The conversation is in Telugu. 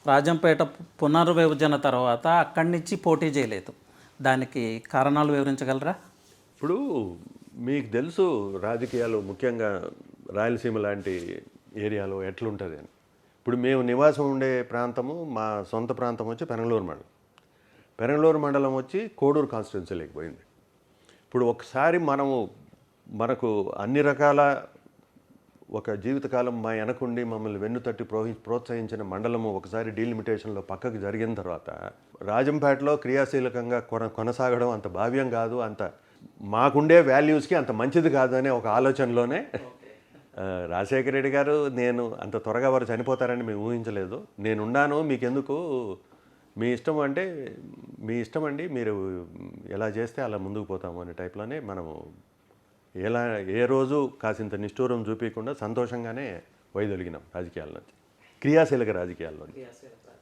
రాజంపేట పునర్విభజన తర్వాత అక్కడి నుంచి పోటీ చేయలేదు. దానికి కారణాలు వివరించగలరా? ఇప్పుడు మీకు తెలుసు రాజకీయాలు ముఖ్యంగా రాయలసీమ లాంటి ఏరియాలో ఎట్లుంటుంది అని. ఇప్పుడు మేము నివాసం ఉండే ప్రాంతము మా సొంత ప్రాంతం వచ్చి పెనంగళూరు మండలం. పెనంగళూరు మండలం వచ్చి కోడూరు కాన్స్టిట్యున్సీలోకి పోయింది. ఇప్పుడు ఒకసారి మనకు అన్ని రకాల ఒక జీవితకాలం మా వెనకుండి మమ్మల్ని వెన్నుతట్టి ప్రోత్సహించిన మండలము ఒకసారి డీలిమిటేషన్లో పక్కకు జరిగిన తర్వాత రాజంపేటలో క్రియాశీలకంగా కొనసాగడం అంత భావ్యం కాదు, అంత మాకుండే వాల్యూస్కి అంత మంచిది కాదు అనే ఒక ఆలోచనలోనే రాజశేఖర రెడ్డి గారు నేను అంత త్వరగా వారు చనిపోతారని మేము ఊహించలేదు, నేనున్నాను మీకెందుకు, మీ ఇష్టం అంటే మీ ఇష్టం అండి, మీరు ఎలా చేస్తే అలా ముందుకు పోతాము అనే టైప్లోనే మనము ఏ రోజు కాసింత నిష్ఠూరం చూపించకుండా సంతోషంగానే వైదొలిగినాం రాజకీయాల నుంచి, క్రియాశీలక రాజకీయాల్లో.